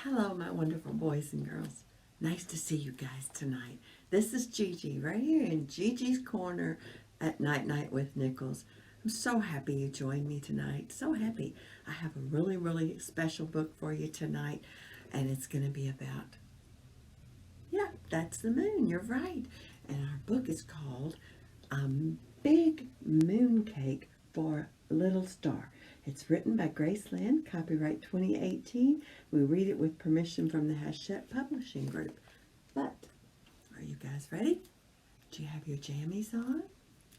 Hello, my wonderful boys and girls. Nice to see you guys tonight. This is Gigi right here in Gigi's Corner at Night-Night with Nichols. I'm so happy you joined me tonight. So happy. I have a really special book for you tonight, and it's going to be about, that's the moon. You're right. And our book is called Big Mooncake for Little Star. It's written by Grace Lynn, copyright 2018. We read it with permission from the Hachette Publishing Group. But, are you guys ready? Do you have your jammies on?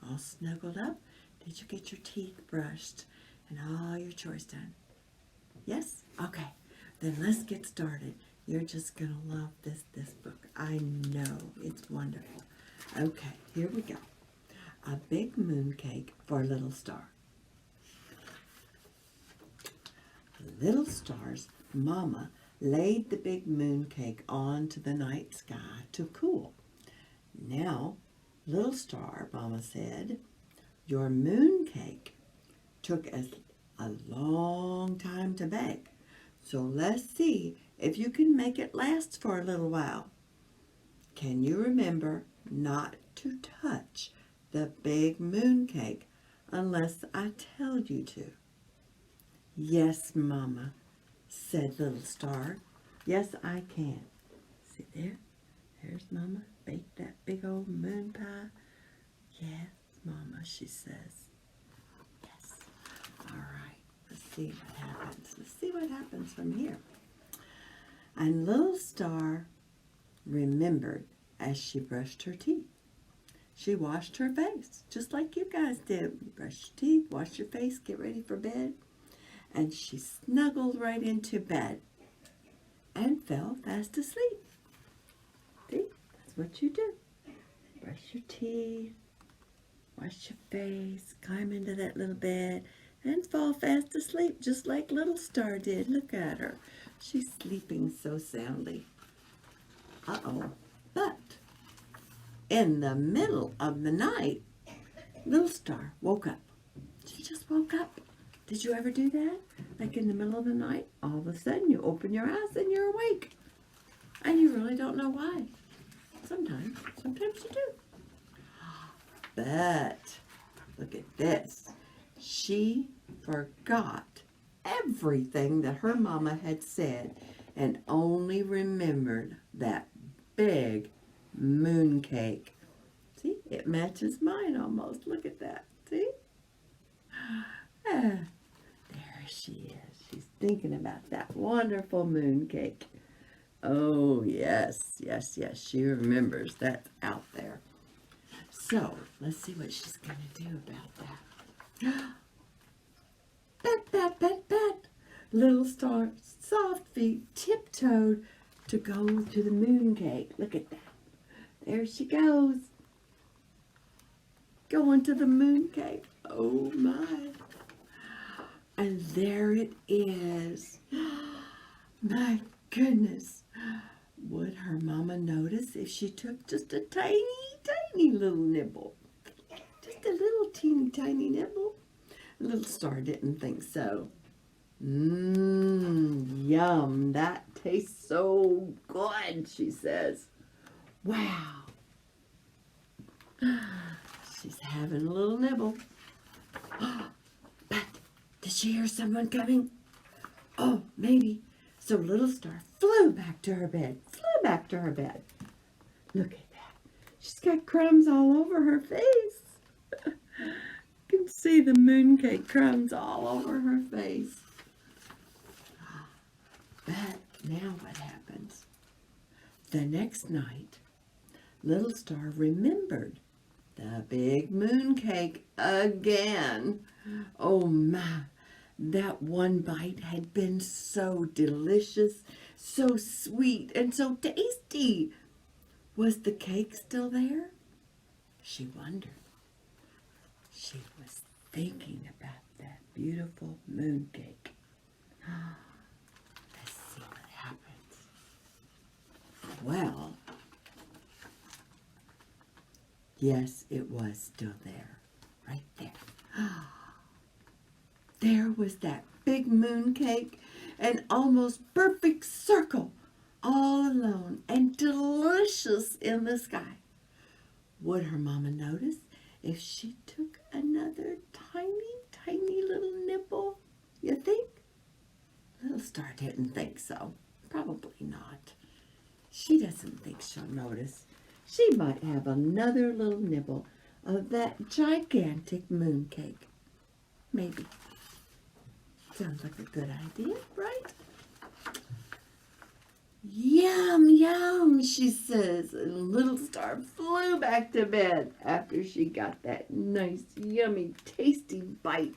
All snuggled up? Did you get your teeth brushed and all your chores done? Yes? Okay. Then let's get started. You're just going to love this book. I know. It's wonderful. Okay, here we go. A Big Mooncake for a Little Star. Little Star's mama laid the big mooncake onto the night sky to cool. Now, Little Star, Mama said, your mooncake took us a long time to bake, so let's see if you can make it last for a little while. Can you remember not to touch the big mooncake unless I tell you to? Yes, Mama, said Little Star. Yes, I can. See there? There's Mama. Bake that big old moon pie. Yes, Mama, she says. Yes. All right. Let's see what happens. Let's see what happens from here. And Little Star remembered as she brushed her teeth. She washed her face, just like you guys did. Brush your teeth, wash your face, get ready for bed. And she snuggled right into bed and fell fast asleep. See, that's what you do. Brush your teeth, wash your face, climb into that little bed, and fall fast asleep, just like Little Star did. Look at her. She's sleeping so soundly. Uh-oh. But in the middle of the night, Little Star woke up. She just woke up. Did you ever do that? Like in the middle of the night, all of a sudden you open your eyes and you're awake. And you really don't know why. Sometimes you do. But, look at this. She forgot everything that her mama had said and only remembered that big mooncake. See, it matches mine almost. Look at that. See? There she is. She's thinking about that wonderful mooncake. Oh, yes. She remembers that's out there. So, let's see what she's going to do about that. Bet. Little Star's soft feet tiptoed to go to the mooncake. Look at that. There she goes. Going to the mooncake. Oh, my. And there it is. My goodness. Would her mama notice if she took just a tiny little nibble? Just a little tiny nibble? Little Star didn't think so. Yum. That tastes so good, she says. Wow. She's having a little nibble. But did she hear someone coming? Oh, maybe. So Little Star flew back to her bed. Look at that. She's got crumbs all over her face. You can see the mooncake crumbs all over her face. But now what happens? The next night, Little Star remembered the big mooncake again. Oh my, that one bite had been so delicious, so sweet, and so tasty. Was the cake still there? She wondered. She was thinking about that beautiful mooncake. Let's see what happens. Well, yes, it was still there. Right there. There was that big mooncake, an almost perfect circle, all alone and delicious in the sky. Would her mama notice if she took another tiny little nibble? You think? Little Star didn't think so. Probably not. She doesn't think she'll notice. She might have another little nibble of that gigantic mooncake. Maybe. Sounds like a good idea, right? Yum, yum, she says, and Little Star flew back to bed after she got that nice, yummy, tasty bite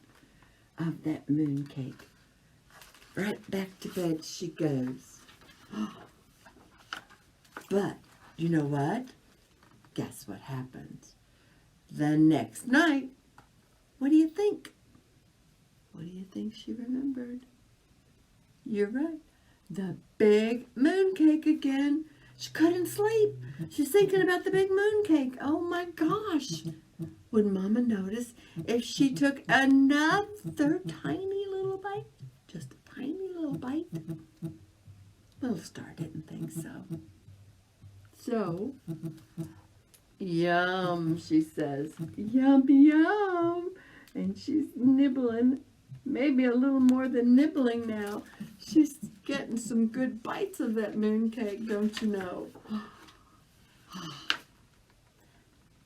of that mooncake. Right back to bed she goes. But, you know what? Guess what happens? The next night, what do you think? What do you think she remembered? You're right. The big mooncake again. She couldn't sleep. She's thinking about the big mooncake. Oh my gosh. Would Mama notice if she took another tiny little bite? Just a tiny little bite? Little Star didn't think so. So, yum, she says. Yum, yum. And she's nibbling. Maybe a little more than nibbling now. She's getting some good bites of that mooncake, don't you know?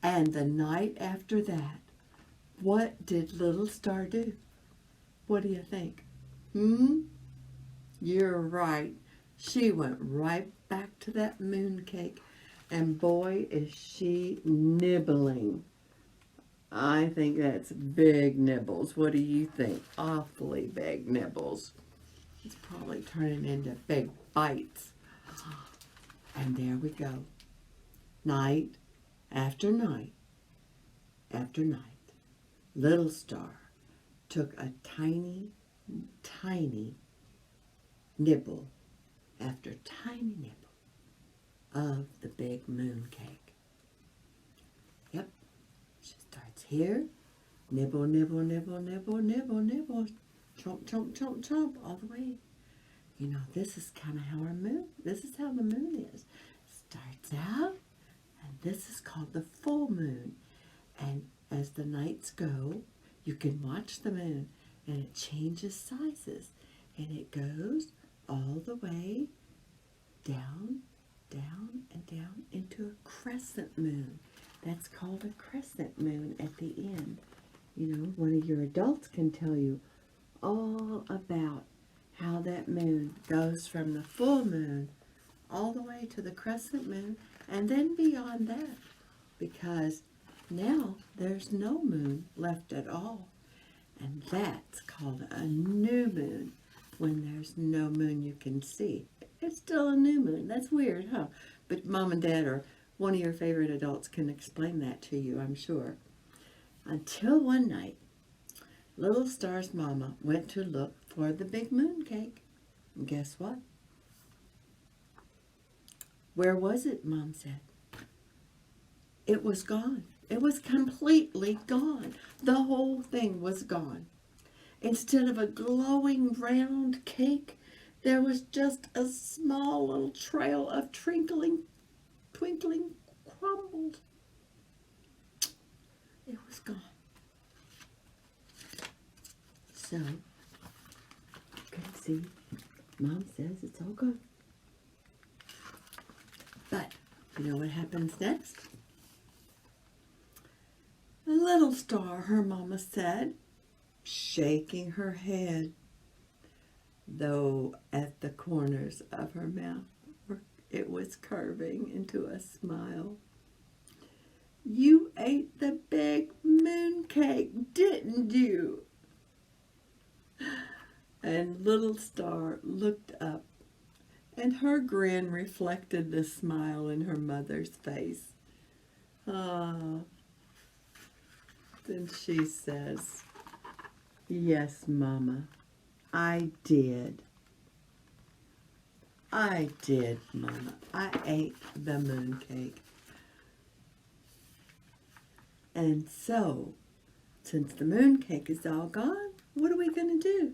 And the night after that, what did Little Star do? What do you think? You're right. She went right back to that mooncake, and boy, is she nibbling. I think that's big nibbles. What do you think? Awfully big nibbles. It's probably turning into big bites. And there we go. Night after night after night. Little Star took a tiny nibble after tiny nibble of the big mooncake. Yep. She starts here, nibble, nibble, nibble, nibble, nibble, nibble, chomp, chomp, chomp, chomp, all the way. You know, this is kind of how this is how the moon is. Starts out, and this is called the full moon. And as the nights go, you can watch the moon, and it changes sizes. And it goes all the way down, down, and down into a crescent moon. That's called a crescent moon at the end. You know, one of your adults can tell you all about how that moon goes from the full moon all the way to the crescent moon and then beyond that, because now there's no moon left at all. And that's called a new moon, when there's no moon you can see. It's still a new moon. That's weird, huh? But Mom and Dad or one of your favorite adults can explain that to you, I'm sure. Until one night, Little Star's mama went to look for the big mooncake. And guess what? Where was it, Mom said? It was gone. It was completely gone. The whole thing was gone. Instead of a glowing round cake, there was just a small little trail of twinkling crumbles. It was gone. So, you can see, Mom says it's all gone. But, you know what happens next? Little Star, her mama said, shaking her head, though at the corners of her mouth it was curving into a smile. You ate the big mooncake, didn't you? And Little Star looked up, and her grin reflected the smile in her mother's face. Ah. Then she says, yes, Mama, I did. I did, Mama. I ate the mooncake. And so, since the mooncake is all gone, what are we going to do?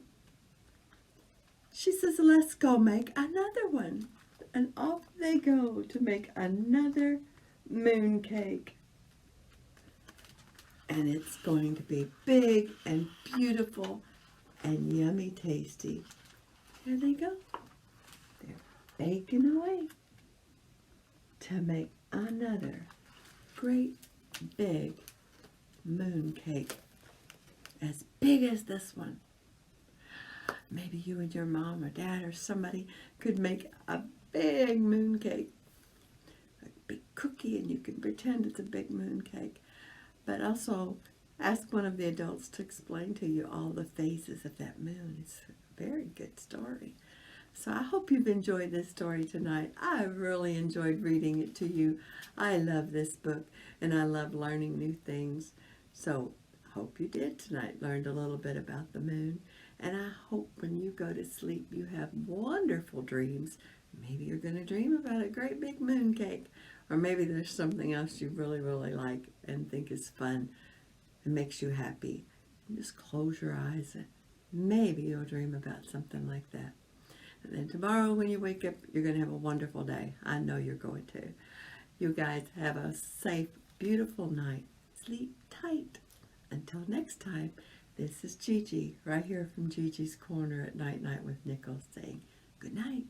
she says, let's go make another one. And off they go to make another mooncake. And it's going to be big and beautiful and yummy tasty. Here they go. They're baking away to make another great big mooncake as big as this one. Maybe you and your mom or dad or somebody could make a big mooncake, a big cookie, and you can pretend it's a big mooncake. But also ask one of the adults to explain to you all the phases of that moon. It's a very good story. So I hope you've enjoyed this story tonight. I really enjoyed reading it to you. I love this book and I love learning new things. So I hope you did tonight, learned a little bit about the moon. And I hope when you go to sleep you have wonderful dreams. Maybe you're going to dream about a great big mooncake. Or maybe there's something else you really, really like and think is fun and makes you happy. And just close your eyes and maybe you'll dream about something like that. And then tomorrow when you wake up, you're going to have a wonderful day. I know you're going to. You guys have a safe, beautiful night. Sleep tight. Until next time, this is Gigi, right here from Gigi's Corner at Night-Night with Nichols, saying good night.